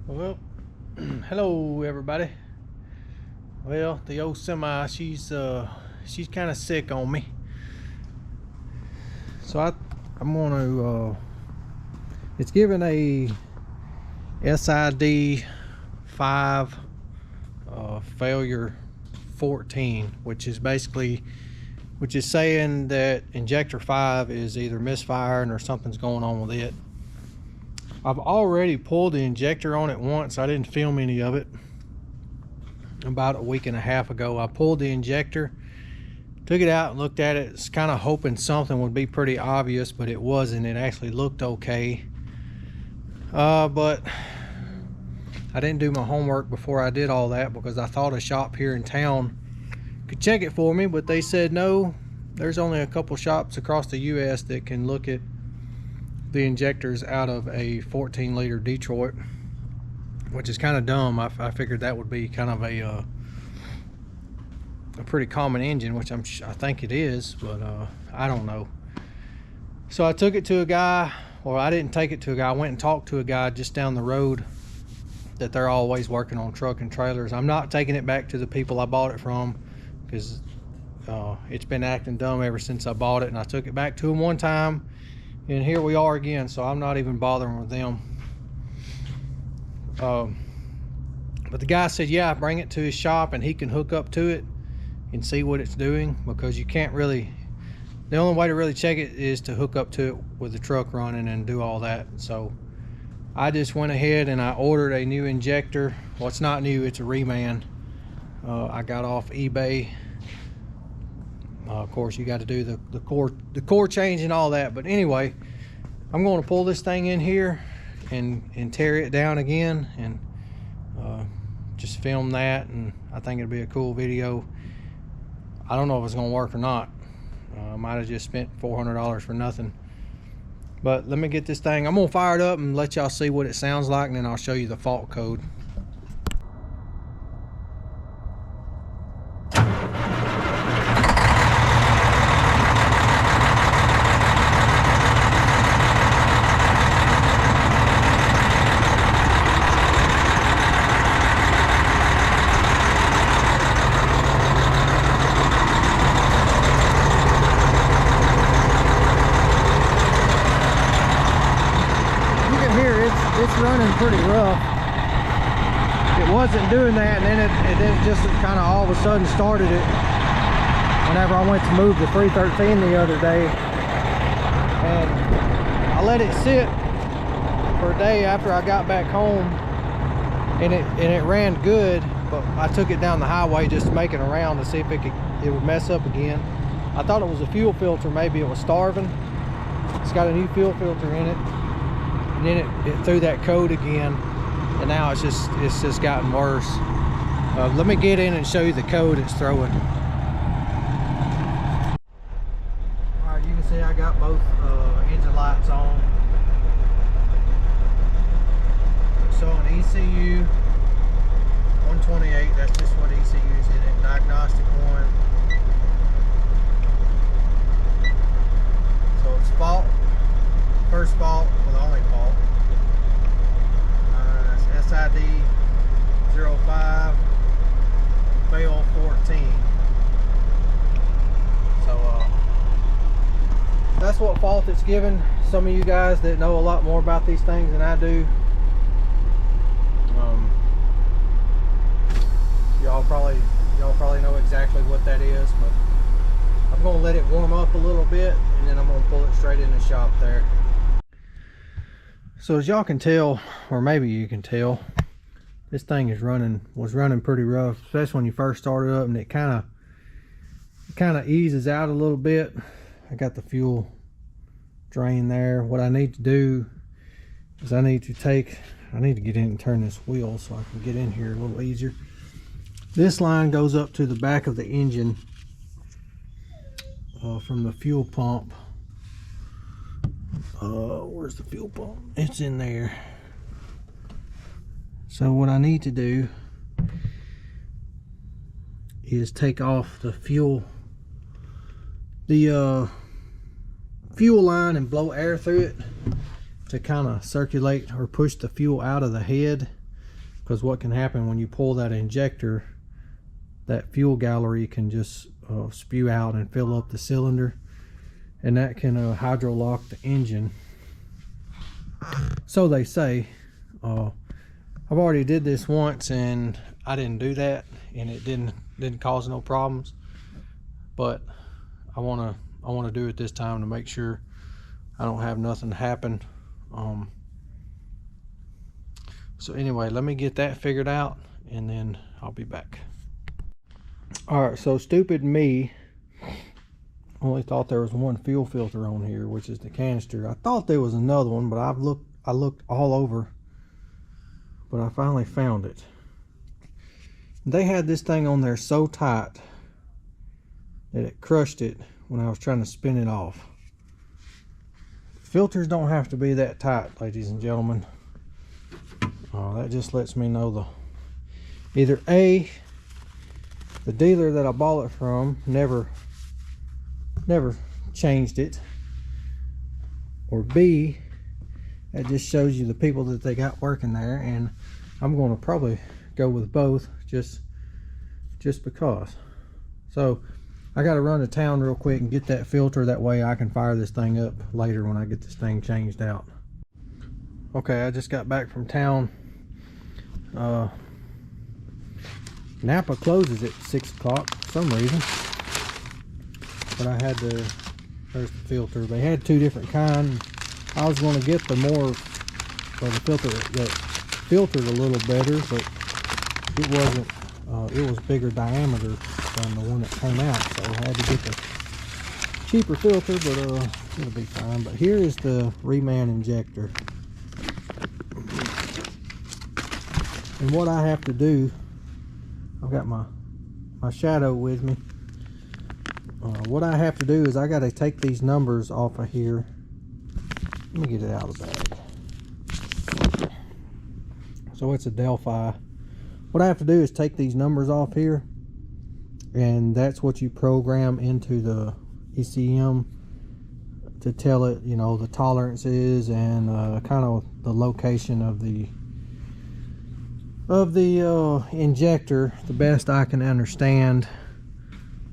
Well, hello everybody. Well, the old semi, she's kind of sick on me, so I'm gonna it's given a SID 5 failure 14, which is saying that injector 5 is either misfiring or something's going on with it. I've already pulled the injector on it once. I didn't film any of it. About a week and a half ago, I pulled the injector, took it out and looked at it. It's kind of hoping something would be pretty obvious, but it wasn't. It actually looked okay. But I didn't do my homework before I did all that, because I thought a shop here in town could check it for me, but they said no. There's only a couple shops across the US that can look at the injectors out of a 14-liter Detroit, which is kind of dumb. I figured that would be kind of a pretty common engine, which I think it is, but I don't know. So I took it to a guy, or I didn't take it to a guy. I went and talked to a guy just down the road that they're always working on truck and trailers. I'm not taking it back to the people I bought it from, because it's been acting dumb ever since I bought it, and I took it back to them one time, and here we are again. So I'm not even bothering with them. But the guy said, yeah, bring it to his shop and he can hook up to it and see what it's doing, because you can't really, the only way to really check it is to hook up to it with the truck running and do all that. So I just went ahead and I ordered a new injector. Well, it's not new, it's a reman. I got off eBay. Of course, you got to do the core change and all that. But anyway, I'm going to pull this thing in here and tear it down again, and just film that, and I think it'll be a cool video. I don't know if it's going to work or not. I might have just spent $400 for nothing. But let me get this thing. I'm going to fire it up and let y'all see what it sounds like, and then I'll show you the fault code. It's running pretty rough. It wasn't doing that, and then it just kind of all of a sudden started it whenever I went to move the 313 the other day, and I let it sit for a day after I got back home, and it ran good. But I took it down the highway just to make it around to see if it would mess up again. I thought it was a fuel filter, maybe it was starving. It's got a new fuel filter in it. And then it threw that code again, and now it's just gotten worse. Let me get in and show you the code it's throwing. All right, you can see I got both engine lights on. So an ECU 128, that's just what ECU is in it. Diagnostic 1. So it's fault. First fault, well, the only fault. SID 05 fail 14. So that's what fault it's given. Some of you guys that know a lot more about these things than I do, y'all probably know exactly what that is. But I'm gonna let it warm up a little bit, and then I'm gonna pull it straight in the shop there. So as y'all can tell, or maybe you can tell, this thing was running pretty rough, especially when you first started up, and it kind of eases out a little bit. I got the fuel drain there. What I need to do is I need to get in and turn this wheel so I can get in here a little easier. This line goes up to the back of the engine from the fuel pump. Where's the fuel pump? It's in there. So what I need to do is take off the fuel line and blow air through it to kind of circulate or push the fuel out of the head. because what can happen when you pull that injector, that fuel gallery can just spew out and fill up the cylinder, and that can hydrolock the engine. So they say. I've already did this once and I didn't do that, and it didn't cause no problems, but I want to do it this time to make sure I don't have nothing happen. So anyway, let me get that figured out and then I'll be back. Alright, so stupid me only thought there was one fuel filter on here, which is the canister. I thought there was another one, but I looked all over, but I finally found it. They had this thing on there so tight that it crushed it when I was trying to spin it off. Filters don't have to be that tight, ladies and gentlemen. That just lets me know either A, the dealer that I bought it from never changed it, or B, that just shows you the people that they got working there, and I'm going to probably go with both just because. So I got to run to town real quick and get that filter, that way I can fire this thing up later when I get this thing changed out. Okay, I just got back from town. Napa closes at 6 o'clock for some reason, but I had there's the filter. They had two different kinds. I was going to get the filter that filtered a little better, but it wasn't. It was bigger diameter than the one that came out, so I had to get the cheaper filter, but it'll be fine. But here is the reman injector, and what I have to do, I've got my shadow with me. What I have to do is I got to take these numbers off of here. Let me get it out of the bag. So it's a Delphi. What I have to do is take these numbers off here, and that's what you program into the ECM to tell it, you know, the tolerances and kind of the location of the injector, the best I can understand.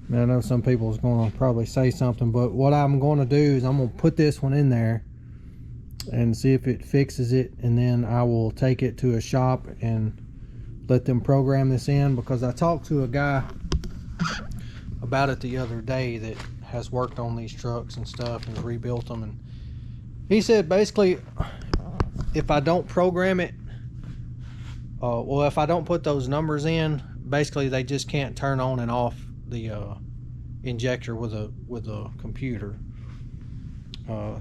I mean, I know some people is going to probably say something, but what I'm going to do is I'm going to put this one in there and see if it fixes it, and then I will take it to a shop and let them program this in, because I talked to a guy about it the other day that has worked on these trucks and stuff and rebuilt them, and he said basically if I don't program it, well, if I don't put those numbers in, basically they just can't turn on and off the injector with a computer.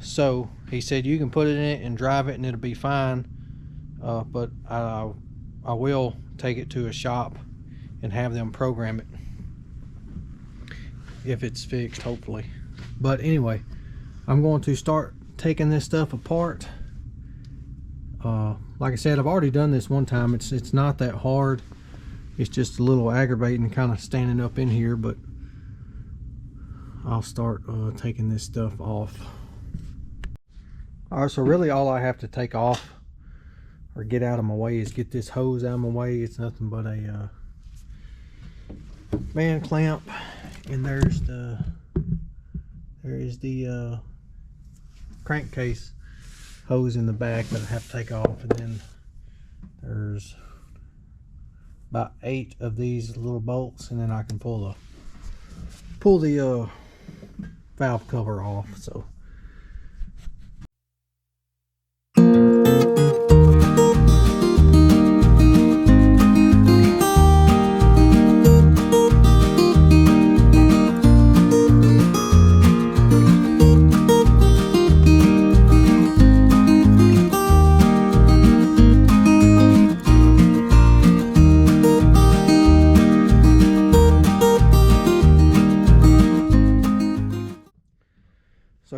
So he said you can put it in it and drive it and it'll be fine, but I will take it to a shop and have them program it if it's fixed, hopefully. But anyway, I'm going to start taking this stuff apart. Like I said, I've already done this one time. It's not that hard. It's just a little aggravating kind of standing up in here, but I'll start taking this stuff off. Alright, so really all I have to take off or get out of my way is get this hose out of my way. It's nothing but a man clamp, and there is the crankcase hose in the back that I have to take off, and then there's about 8 of these little bolts, and then I can pull the valve cover off. So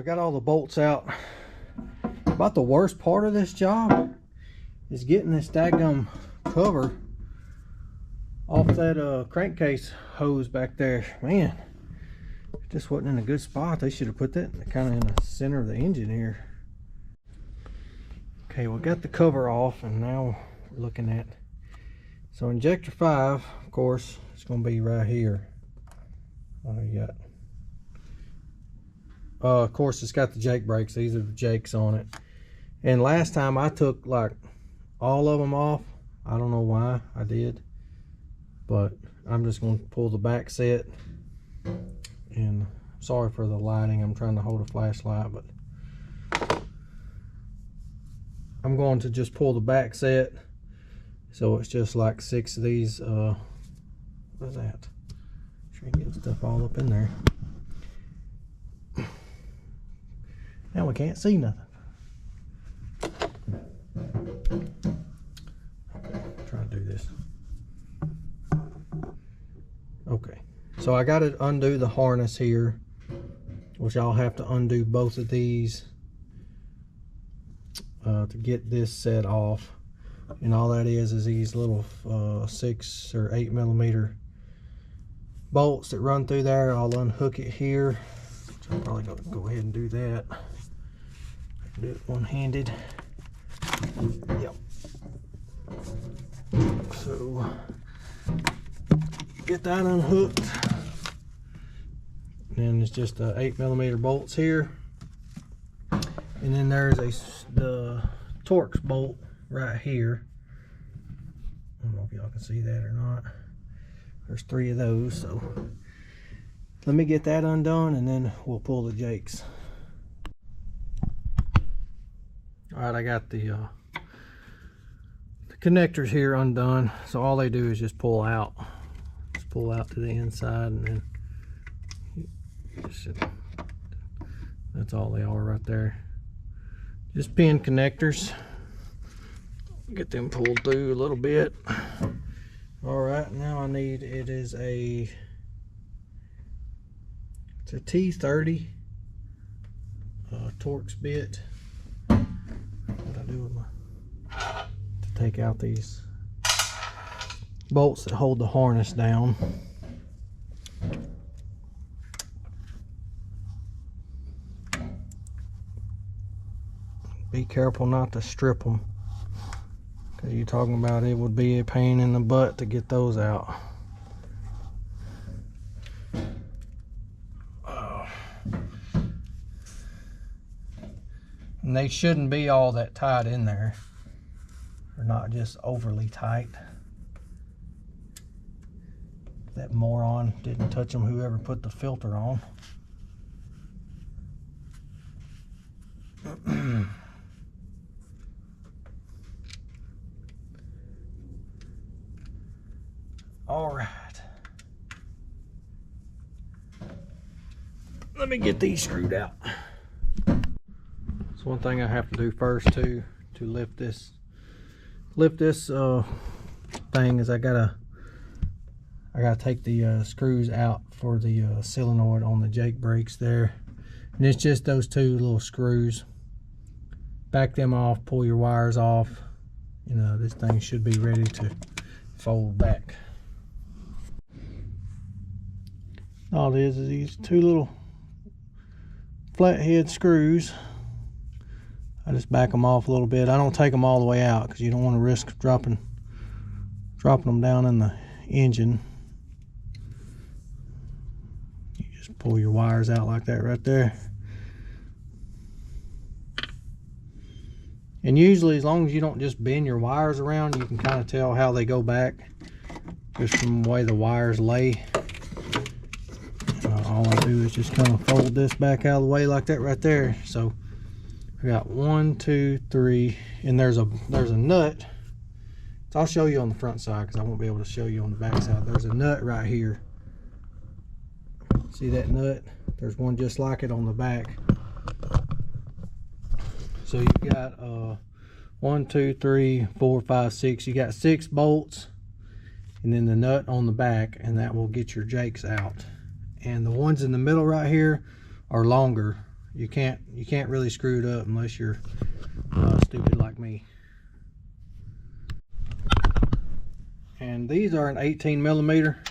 I got all the bolts out. About the worst part of this job is getting this daggum cover off that crankcase hose back there. Man, it just wasn't in a good spot. They should have put that kind of in the center of the engine here. Okay, we got the cover off, and now we're looking at So injector 5, of course, it's going to be right here. Oh, you got, of course, it's got the Jake brakes. These are the Jakes on it. And last time I took like all of them off. I don't know why I did, but I'm just going to pull the back set. And sorry for the lighting. I'm trying to hold a flashlight, but I'm going to just pull the back set. So it's just like 6 of these. What is that? Trying to get stuff all up in there. Now we can't see nothing. Try to do this. Okay, so I got to undo the harness here, which I'll have to undo both of these to get this set off. And all that is these little 6 or 8 millimeter bolts that run through there. I'll unhook it here. I'm probably going to go ahead and do that. I can do it one-handed. Yep. So get that unhooked. And it's just 8 millimeter bolts here. And then there's the Torx bolt right here. I don't know if y'all can see that or not. There's 3 of those, so let me get that undone and then we'll pull the Jakes. Alright, I got the connectors here undone, so all they do is just pull out. Just pull out to the inside and then that's all they are right there. Just pin connectors. Get them pulled through a little bit. Alright, now I need, it's a T30 Torx bit. What I do with to take out these bolts that hold the harness down. Be careful not to strip them, because you're talking about it would be a pain in the butt to get those out. And they shouldn't be all that tight in there. They're not just overly tight. That moron didn't touch them, whoever put the filter on. All right. Let me get these screwed out. So one thing I have to do first to lift this thing is I gotta take the screws out for the solenoid on the Jake brakes there, and it's just those 2 little screws. Back them off, pull your wires off. You know, this thing should be ready to fold back. All it is these 2 little flathead screws. I just back them off a little bit. I don't take them all the way out because you don't want to risk dropping them down in the engine. You just pull your wires out like that right there. And usually, as long as you don't just bend your wires around, you can kind of tell how they go back just from the way the wires lay. All I do is just kind of fold this back out of the way like that right there. So I got 1, 2, 3, and there's a nut. So I'll show you on the front side because I won't be able to show you on the back side. There's a nut right here. See that nut? There's one just like it on the back. So you got 1, 2, 3, 4, 5, 6. You got 6 bolts, and then the nut on the back, and that will get your Jakes out. And the ones in the middle right here are longer. You can't really screw it up unless you're stupid like me. And these are an 18 millimeter.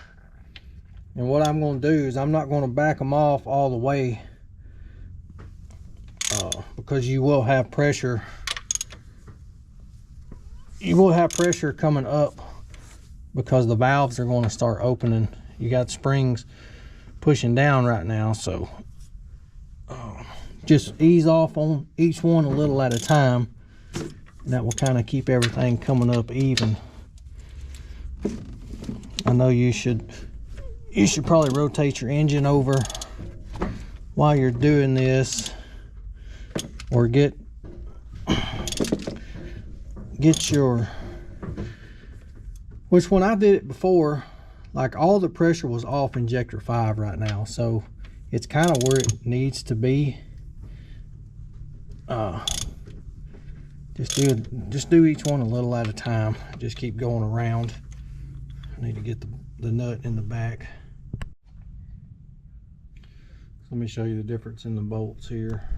And what I'm going to do is I'm not going to back them off all the way because you will have pressure. You will have pressure coming up because the valves are going to start opening. You got springs pushing down right now, so just ease off on each one a little at a time, and that will kind of keep everything coming up even. I know you should probably rotate your engine over while you're doing this, or get your, which when I did it before, like all the pressure was off injector 5 right now, so it's kind of where it needs to be. Just do each one a little at a time. Just keep going around. I need to get the nut in the back. Let me show you the difference in the bolts here.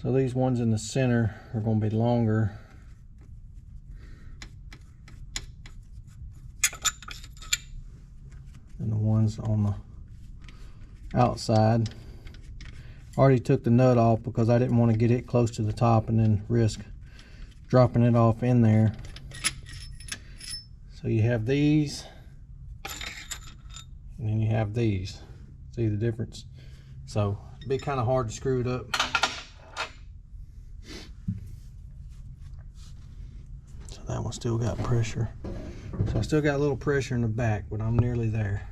So these ones in the center are going to be longer. And the ones on the outside. I already took the nut off because I didn't want to get it close to the top and then risk dropping it off in there. So you have these, and then you have these. See the difference? So it'd be kind of hard to screw it up. So that one still got pressure. So I still got a little pressure in the back, but I'm nearly there.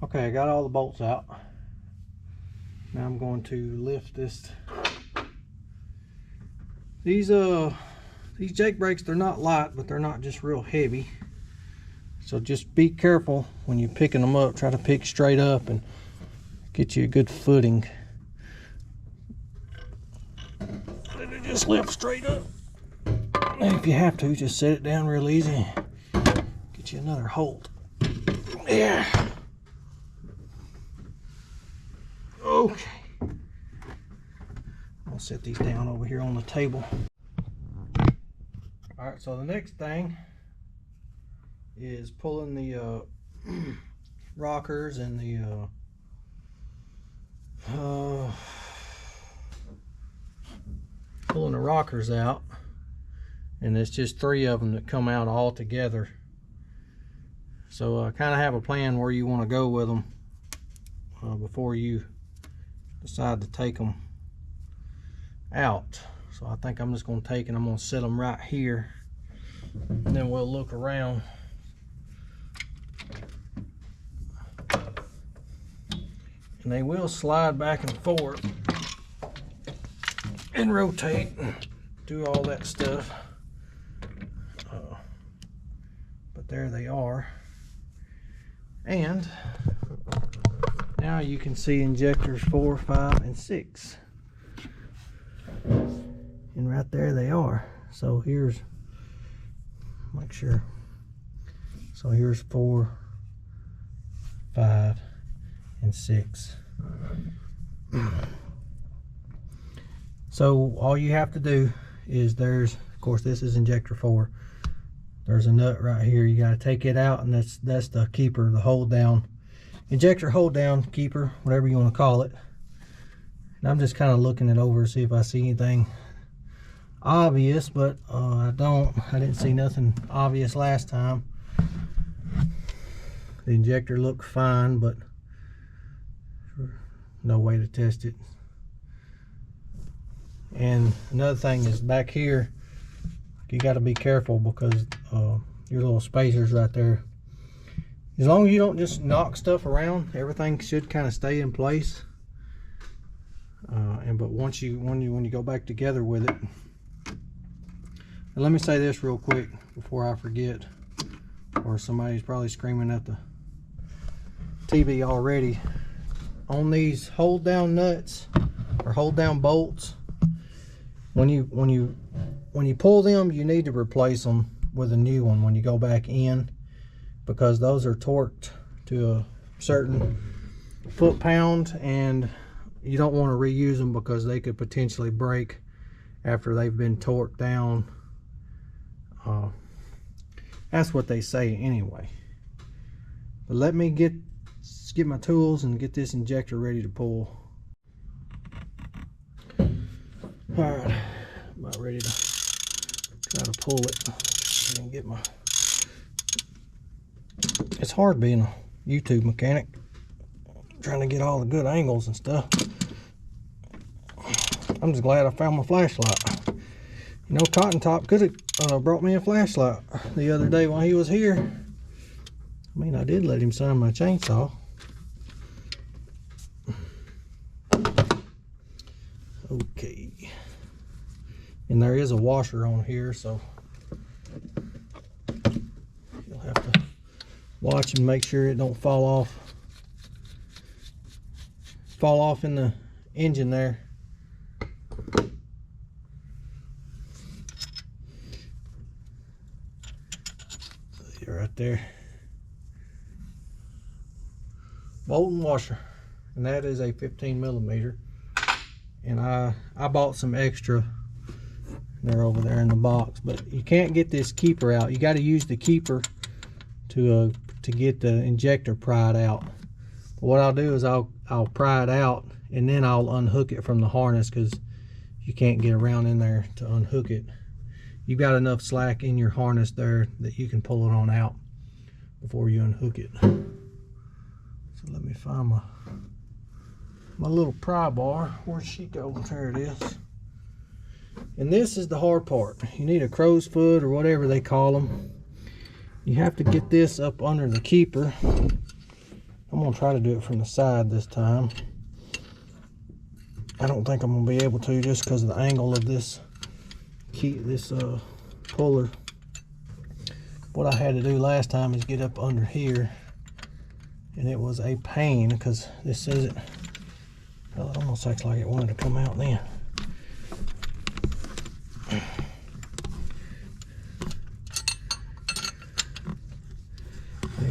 Okay, I got all the bolts out. Now I'm going to lift this. These Jake brakes, they're not light, but they're not just real heavy. So just be careful when you're picking them up. Try to pick straight up and get you a good footing. Let it just lift straight up. And if you have to, just set it down real easy. Get you another hold. Yeah. Okay. I'll set these down over here on the table. Alright, so the next thing is pulling the rockers and the pulling the rockers out, and it's just 3 of them that come out all together. So I kind of have a plan where you want to go with them before you decide to take them out. So I think I'm just going to take and I'm going to set them right here, and then we'll look around. And they will slide back and forth and rotate and do all that stuff. But there they are. And now you can see injectors 4, 5, and 6. And right there they are. So here's, make sure. So here's 4, 5, and 6. So all you have to do is, there's, of course this is injector 4. There's a nut right here. You got to take it out, and that's the keeper, the hold down, injector hold down keeper, whatever you want to call it. And I'm just kind of looking it over to see if I see anything obvious, but I didn't see nothing obvious last time. The injector looked fine, but no way to test it. And another thing is back here, you got to be careful because your little spacers right there, as long as you don't just knock stuff around, everything should kind of stay in place. But when you go back together with it, and let me say this real quick before I forget, or somebody's probably screaming at the TV already. On these hold down nuts or hold down bolts, when you pull them, you need to replace them with a new one when you go back in, because those are torqued to a certain foot-pound, and you don't want to reuse them because they could potentially break after they've been torqued down. That's what they say anyway. But let me get my tools and get this injector ready to pull. Alright, about ready to Try to pull it and get my... It's hard being a YouTube mechanic, trying to get all the good angles and stuff. I'm just glad I found my flashlight. You know, Cotton Top could have brought me a flashlight the other day while he was here. I mean, I did let him sign my chainsaw. Okay. And there is a washer on here, so you'll have to watch and make sure it don't fall off in the engine there. See right there. Bolt and washer, and that is a 15mm. And I bought some extra. They're over there in the box, but you can't get this keeper out. You got to use the keeper to get the injector pried out. But what I'll do is I'll pry it out, and then I'll unhook it from the harness, because you can't get around in there to unhook it. You've got enough slack in your harness there that you can pull it on out before you unhook it. So let me find my little pry bar. Where'd she go? There it is. And this is the hard part. You need a crow's foot or whatever they call them. You have to get this up under the keeper. I'm gonna try to do it from the side this time. I don't think I'm gonna be able to, just because of the angle of this puller. What I had to do last time is get up under here, and it was a pain, because this says it. Well, it almost acts like it wanted to come out then. I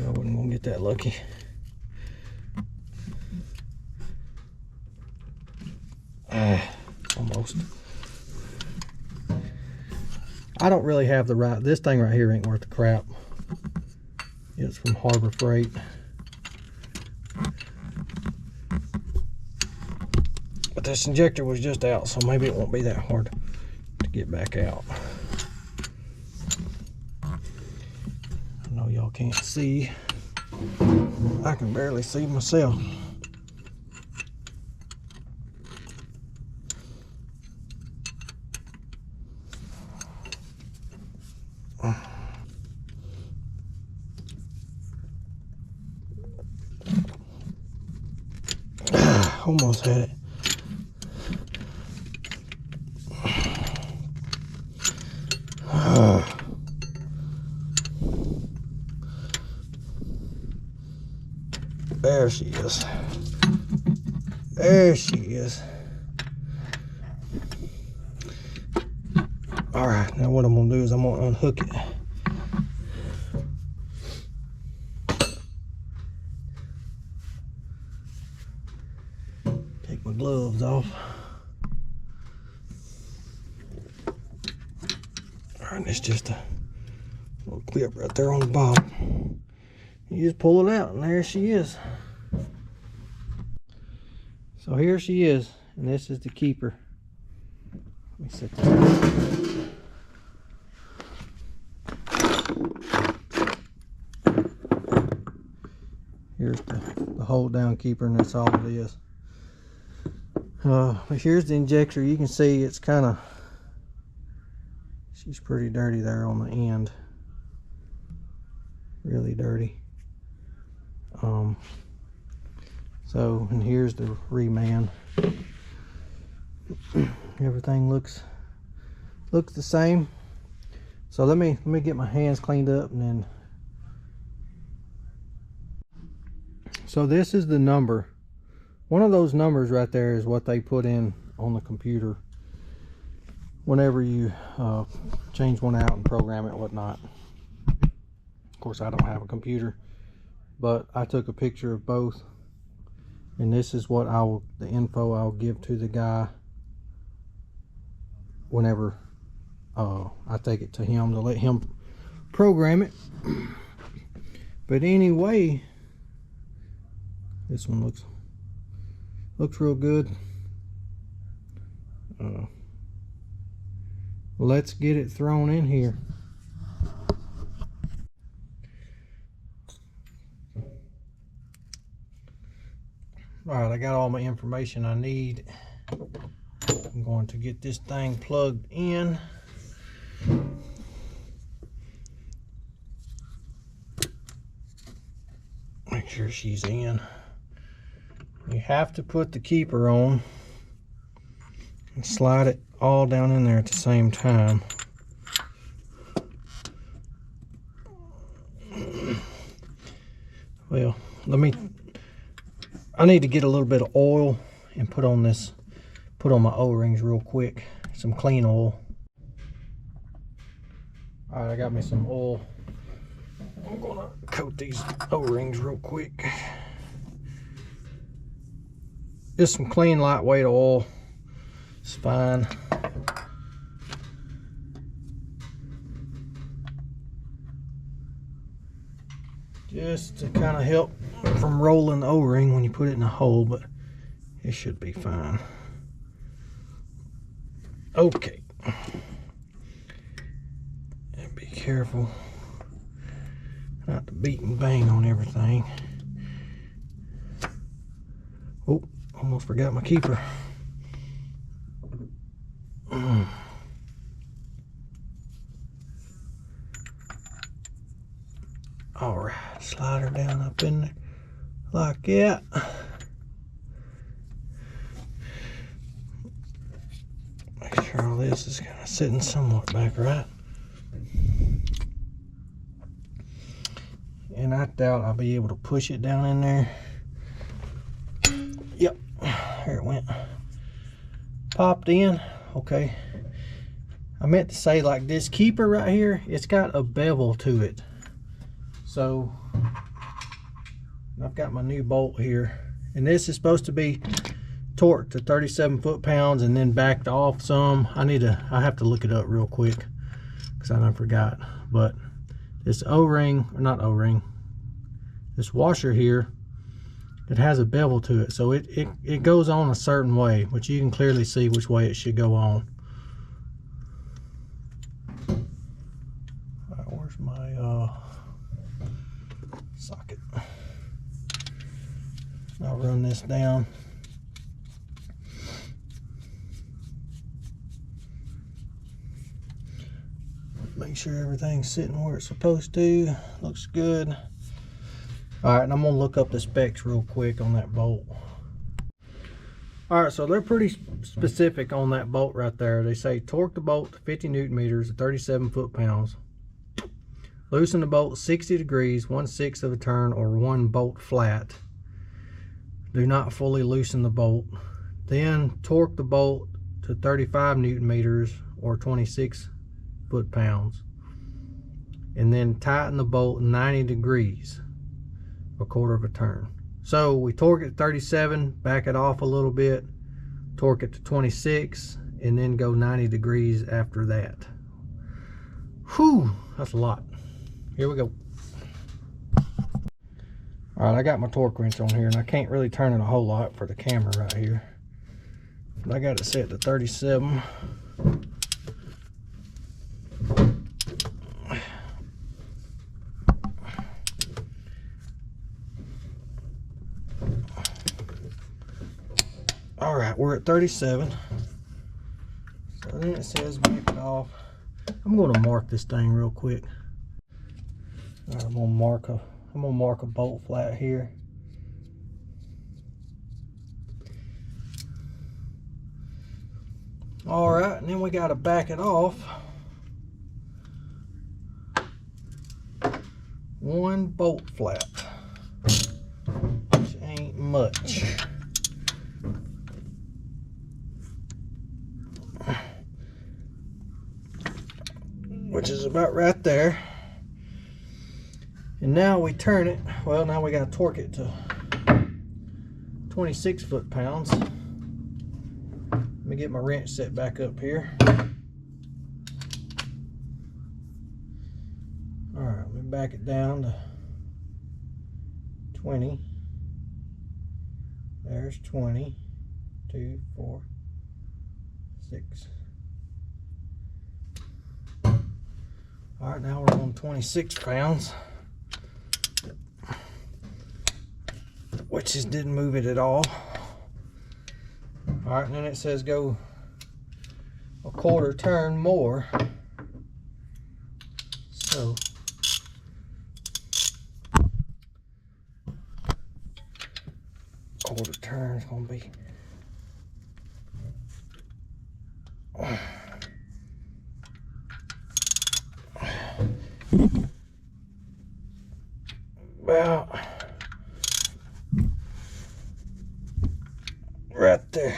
wasn't gonna get that lucky. Almost. I don't really have the right. This thing right here ain't worth the crap. It's from Harbor Freight. But this injector was just out, so maybe it won't be that hard to get back out. I know y'all can't see. I can barely see myself. Almost had it. There she is. There she is. All right, now what I'm gonna do is I'm gonna unhook it. Take my gloves off. All right, it's just a little clip right there on the bottom. You just pull it out, and there she is. So here she is, and this is the keeper. Let me set that. Here's the hold down keeper, and that's all it is. But here's the injector. You can see it's kind of, she's pretty dirty there on the end. Really dirty. So, and here's the reman. Everything looks the same. So let me get my hands cleaned up, and then. So this is the number. One of those numbers right there is what they put in on the computer whenever you change one out and program it and whatnot. Of course, I don't have a computer, but I took a picture of both, and this is what the info I'll give to the guy whenever I take it to him to let him program it. But anyway, this one looks real good. let's get it thrown in here. Alright, I got all my information I need. I'm going to get this thing plugged in. Make sure she's in. You have to put the keeper on and slide it all down in there at the same time. Well, I need to get a little bit of oil and put on my O-rings real quick. Some clean oil. Alright, I got me some oil. I'm gonna coat these O-rings real quick. Just some clean, lightweight oil. It's fine. Just to kind of help from rolling the O-ring when you put it in a hole, but it should be fine. Okay. And be careful not to beat and bang on everything. Oh, almost forgot my keeper. All right, slide her down up in there like that. Make sure all this is kind of sitting somewhat back right. And I doubt I'll be able to push it down in there. Yep, there it went. Popped in. Okay. I meant to say, like, this keeper right here, it's got a bevel to it. So I've got my new bolt here, and this is supposed to be torqued to 37 foot-pounds and then backed off some. I have to look it up real quick because I done forgot. But this O-ring, or not O-ring, this washer here, it has a bevel to it, so it goes on a certain way, which you can clearly see which way it should go on. All right, where's my socket? I'll run this down. Make sure everything's sitting where it's supposed to. Looks good. Alright, and I'm going to look up the specs real quick on that bolt. Alright, so they're pretty specific on that bolt right there. They say torque the bolt to 50 Newton meters at 37 foot-pounds. Loosen the bolt 60 degrees, 1/6 of a turn, or 1 bolt flat. Do not fully loosen the bolt. Then torque the bolt to 35 Newton meters, or 26 foot-pounds. And then tighten the bolt 90 degrees, a quarter of a turn. So we torque it to 37, back it off a little bit, torque it to 26, and then go 90 degrees after that. Whew, that's a lot. Here we go. All right, I got my torque wrench on here, and I can't really turn it a whole lot for the camera right here. But I got it set to 37. All right, we're at 37. So then it says back it off. I'm going to mark this thing real quick. All right, I'm gonna mark a bolt flat here. All right, and then we got to back it off 1 bolt flat, which ain't much. Which is about right there. And now we turn it. Well, now we got to torque it to 26 foot-pounds. Let me get my wrench set back up here. All right, let me back it down to 20. There's 20. 2, 4, 6, All right, now we're on 26 pounds, which just didn't move it at all. All right, and then it says go a quarter turn more. So quarter turn is gonna be about right there.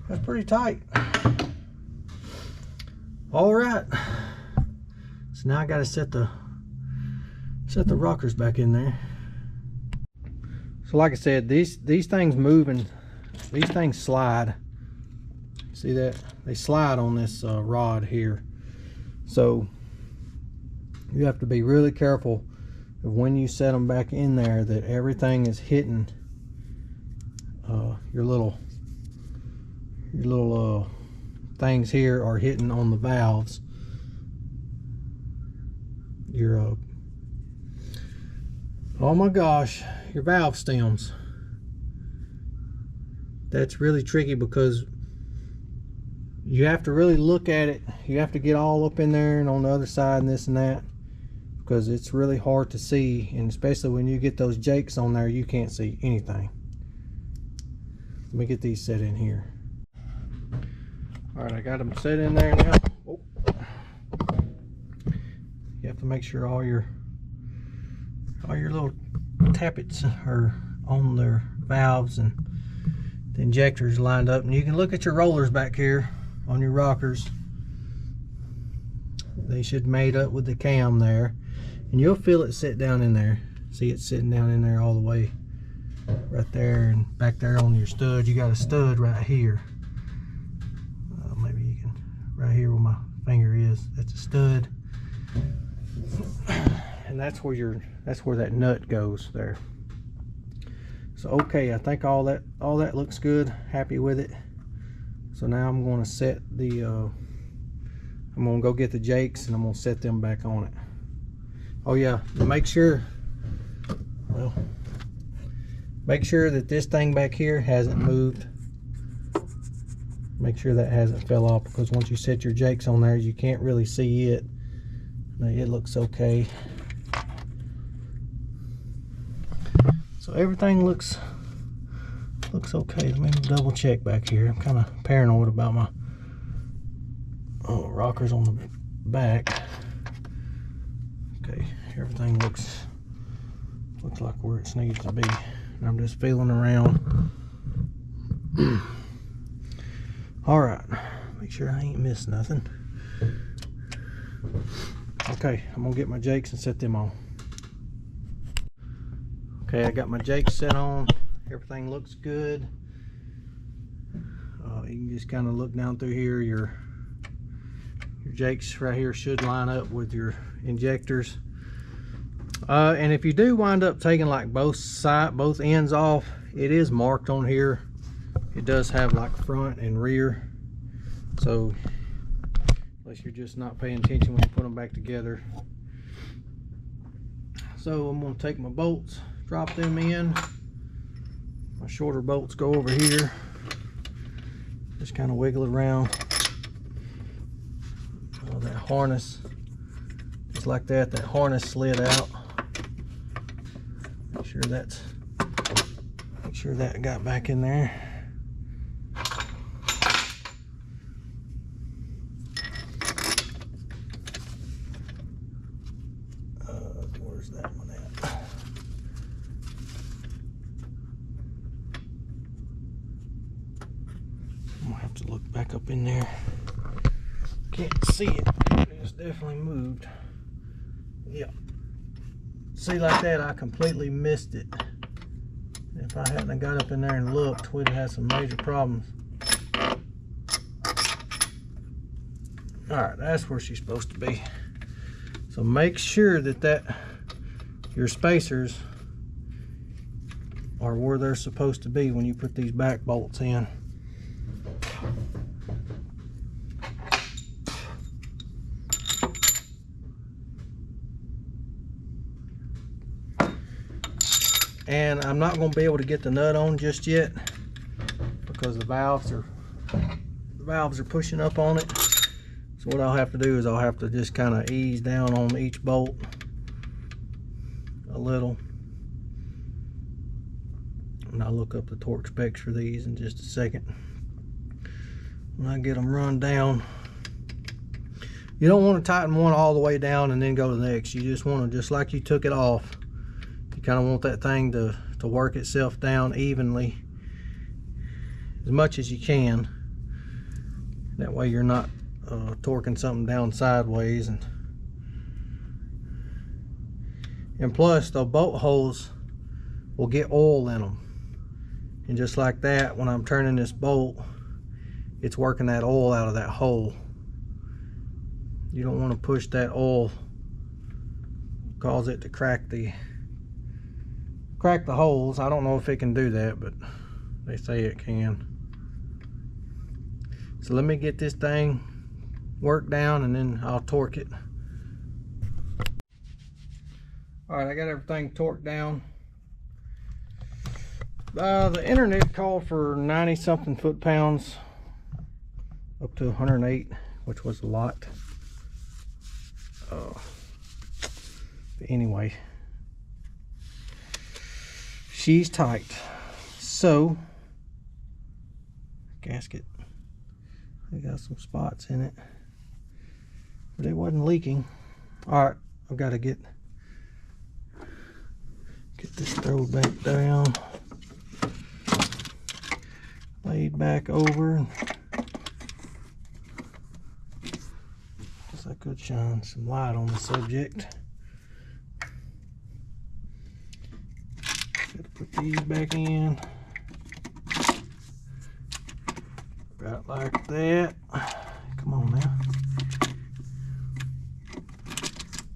That's pretty tight. All right, so now I got to set the rockers back in there. So like I said, these things move and these things slide. See that? They slide on this rod here. So you have to be really careful of when you set them back in there that everything is hitting your little things here are hitting on the valves. Your oh my gosh, your valve stems. That's really tricky because you have to really look at it. You have to get all up in there and on the other side and this and that, because it's really hard to see, and especially when you get those jakes on there, you can't see anything. Let me get these set in here. All right, I got them set in there now. Oh. You have to make sure all your little tappets are on their valves and the injectors lined up, and you can look at your rollers back here on your rockers. They should mate up with the cam there, and you'll feel it sit down in there. See it sitting down in there all the way right there, and back there on your stud you got a stud right here. Maybe you can, right here where my finger is, that's a stud, and that's where that nut goes there. So okay, I think all that looks good. Happy with it. So now I'm going to set the I'm going to go get the jakes and I'm going to set them back on it. Oh yeah, make sure that this thing back here hasn't moved. Make sure that hasn't fell off, because once you set your jakes on there you can't really see it. It looks okay. So everything looks okay. Let me double check back here. I'm kind of paranoid about my rockers on the back. Okay, everything looks like where it needs to be. And I'm just feeling around. All right, make sure I ain't missed nothing. Okay, I'm gonna get my jakes and set them on. Okay, I got my jakes set on. Everything looks good. You can just kind of look down through here. Your jakes right here should line up with your injectors. And if you do wind up taking like both ends off, it is marked on here. It does have like front and rear. So unless you're just not paying attention when you put them back together. So I'm going to take my bolts, drop them in. My shorter bolts go over here. Just kind of wiggle it around. That harness, just like that, that harness slid out. Make sure that got back in there. Where's that one at? I'm gonna have to look back up in there. Can't see it. It's definitely moved. Yeah. See, like that, I completely missed it. If I hadn't got up in there and looked, we'd have had some major problems. Alright, that's where she's supposed to be. So make sure that your spacers are where they're supposed to be when you put these back bolts in. and I'm not going to be able to get the nut on just yet because the valves are pushing up on it. So what I'll have to do is I'll have to just kind of ease down on each bolt a little, and I'll look up the torque specs for these in just a second. When I get them run down, you don't want to tighten one all the way down and then go to the next. You just want to, just like you took it off, you kind of want that thing to work itself down evenly as much as you can. That way you're not torquing something down sideways, and plus the bolt holes will get oil in them, and just like that, when I'm turning this bolt, it's working that oil out of that hole. You don't want to push that oil, cause it to crack the holes. I don't know if it can do that, but they say it can. So let me get this thing worked down and then I'll torque it. Alright, I got everything torqued down. The internet called for 90 something foot-pounds up to 108, which was a lot. But anyway, she's tight. So gasket, I got some spots in it, but it wasn't leaking. All right, I've got to get this thrown back down, laid back over. Guess I could shine some light on the subject. Got to put these back in. About like that. Come on now.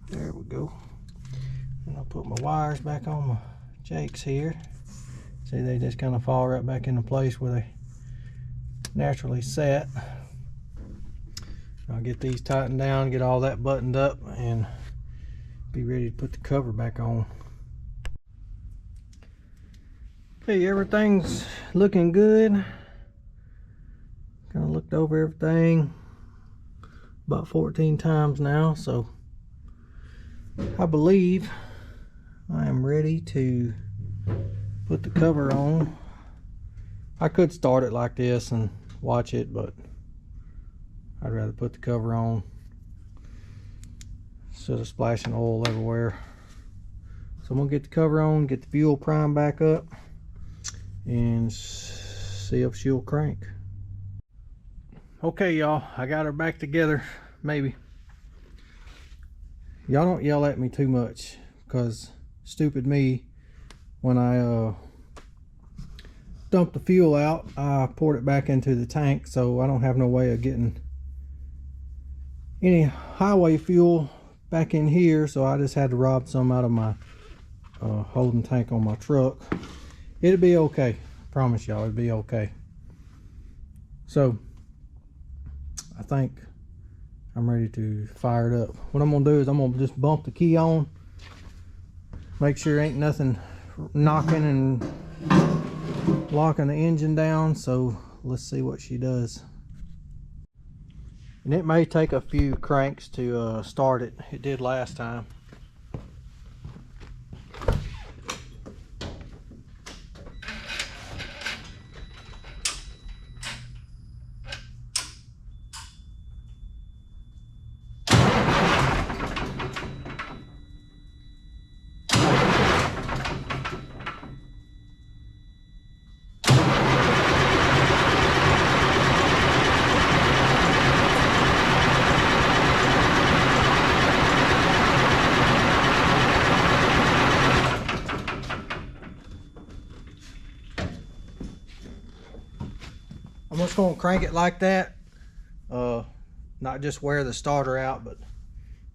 There we go. And I'll put my wires back on my Jakes here. See, they just kind of fall right back into place where they naturally set. I'll get these tightened down, get all that buttoned up, and be ready to put the cover back on. Okay, everything's looking good. Kind of looked over everything about 14 times now, so I believe I am ready to put the cover on. I could start it like this and watch it, but I'd rather put the cover on instead of splashing oil everywhere. So I'm gonna get the cover on, get the fuel prime back up, and see if she'll crank. Okay, y'all, I got her back together. Maybe. Y'all don't yell at me too much, because stupid me, when I dumped the fuel out, I poured it back into the tank, so I don't have no way of getting any highway fuel back in here, so I just had to rob some out of my holding tank on my truck. It'll be okay. I promise y'all, it'll be okay. So I think I'm ready to fire it up. What I'm gonna do is I'm gonna just bump the key on, make sure ain't nothing knocking and locking the engine down. So let's see what she does. And it may take a few cranks to start it. It did last time. I'm just going to crank it like that, not just wear the starter out, but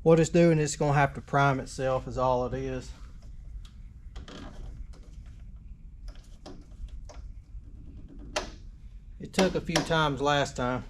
what it's doing is it's going to have to prime itself is all it is. It took a few times last time.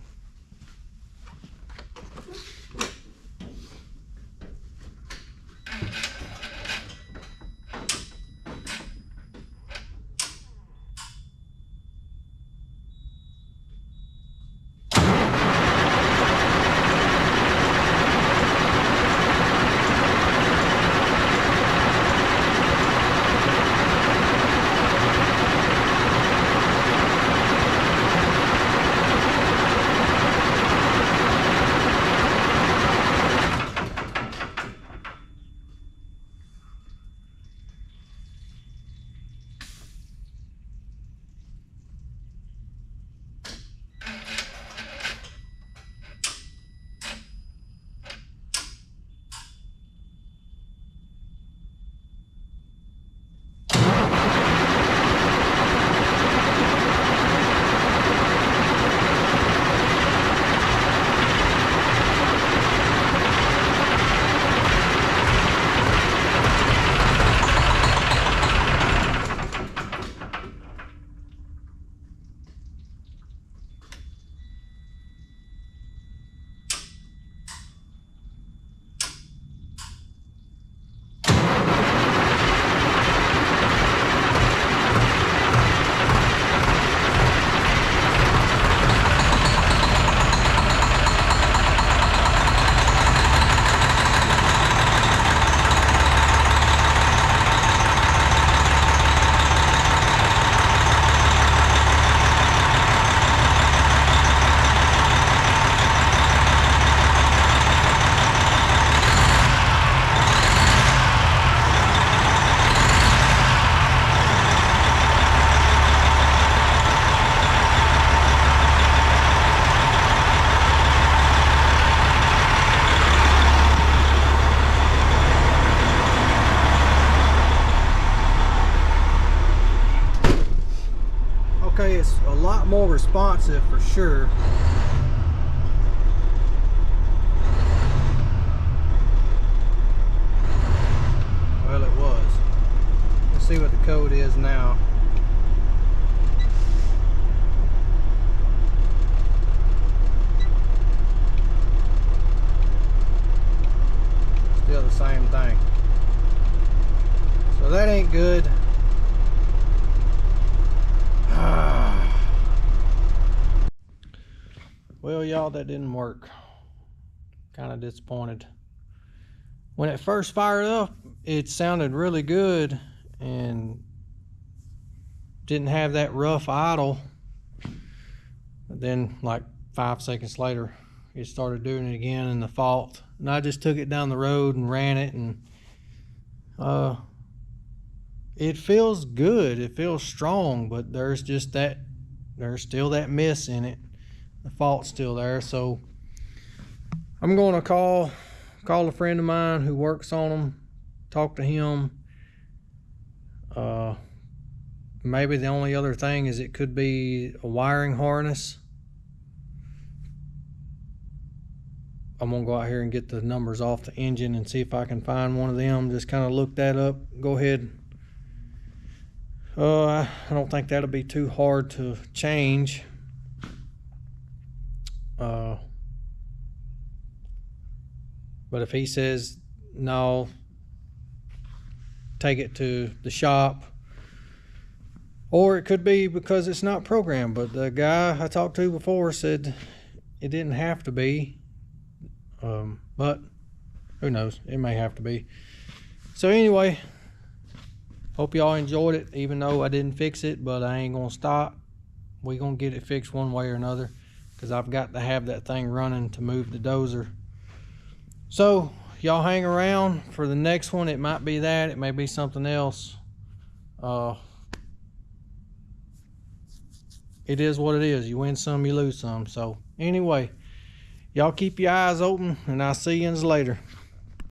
more responsive for sure. Well, it was. Let's see what the code is now. Still the same thing. So that ain't good. Well, y'all, that didn't work. Kind of disappointed. When it first fired up, it sounded really good and didn't have that rough idle. But then like 5 seconds later, it started doing it again in the fault. And I just took it down the road and ran it, and it feels good. It feels strong, but there's still that miss in it. The fault's still there. So I'm going to call a friend of mine who works on them, talk to him. Maybe the only other thing is it could be a wiring harness. I'm gonna go out here and get the numbers off the engine and see if I can find one of them. Just kind of look that up. Go ahead. I don't think that'll be too hard to change. But if he says no, take it to the shop. Or it could be because it's not programmed. But the guy I talked to before said it didn't have to be. But who knows? It may have to be. So anyway, hope y'all enjoyed it, even though I didn't fix it. But I ain't gonna stop. We're gonna get it fixed one way or another, because I've got to have that thing running to move the dozer. So y'all hang around for the next one. It might be that, it may be something else. It is what it is. You win some, you lose some. So anyway, y'all keep your eyes open, and I'll see you later.